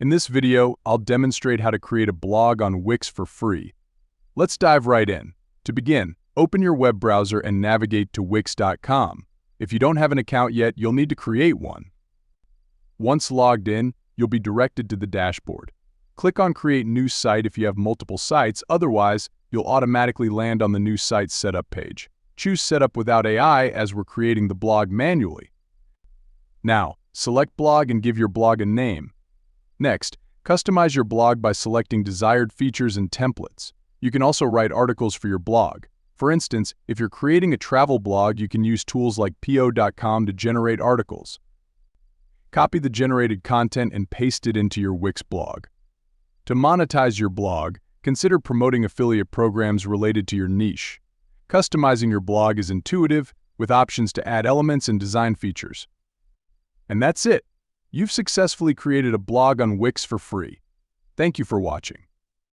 In this video, I'll demonstrate how to create a blog on Wix for free. Let's dive right in. To begin, open your web browser and navigate to wix.com. If you don't have an account yet, you'll need to create one. Once logged in, you'll be directed to the dashboard. Click on Create New Site if you have multiple sites, otherwise, you'll automatically land on the New Site Setup page. Choose Setup without AI as we're creating the blog manually. Now, select Blog and give your blog a name. Next, customize your blog by selecting desired features and templates. You can also write articles for your blog. For instance, if you're creating a travel blog, you can use tools like po.com to generate articles. Copy the generated content and paste it into your Wix blog. To monetize your blog, consider promoting affiliate programs related to your niche. Customizing your blog is intuitive, with options to add elements and design features. And that's it! You've successfully created a blog on Wix for free. Thank you for watching.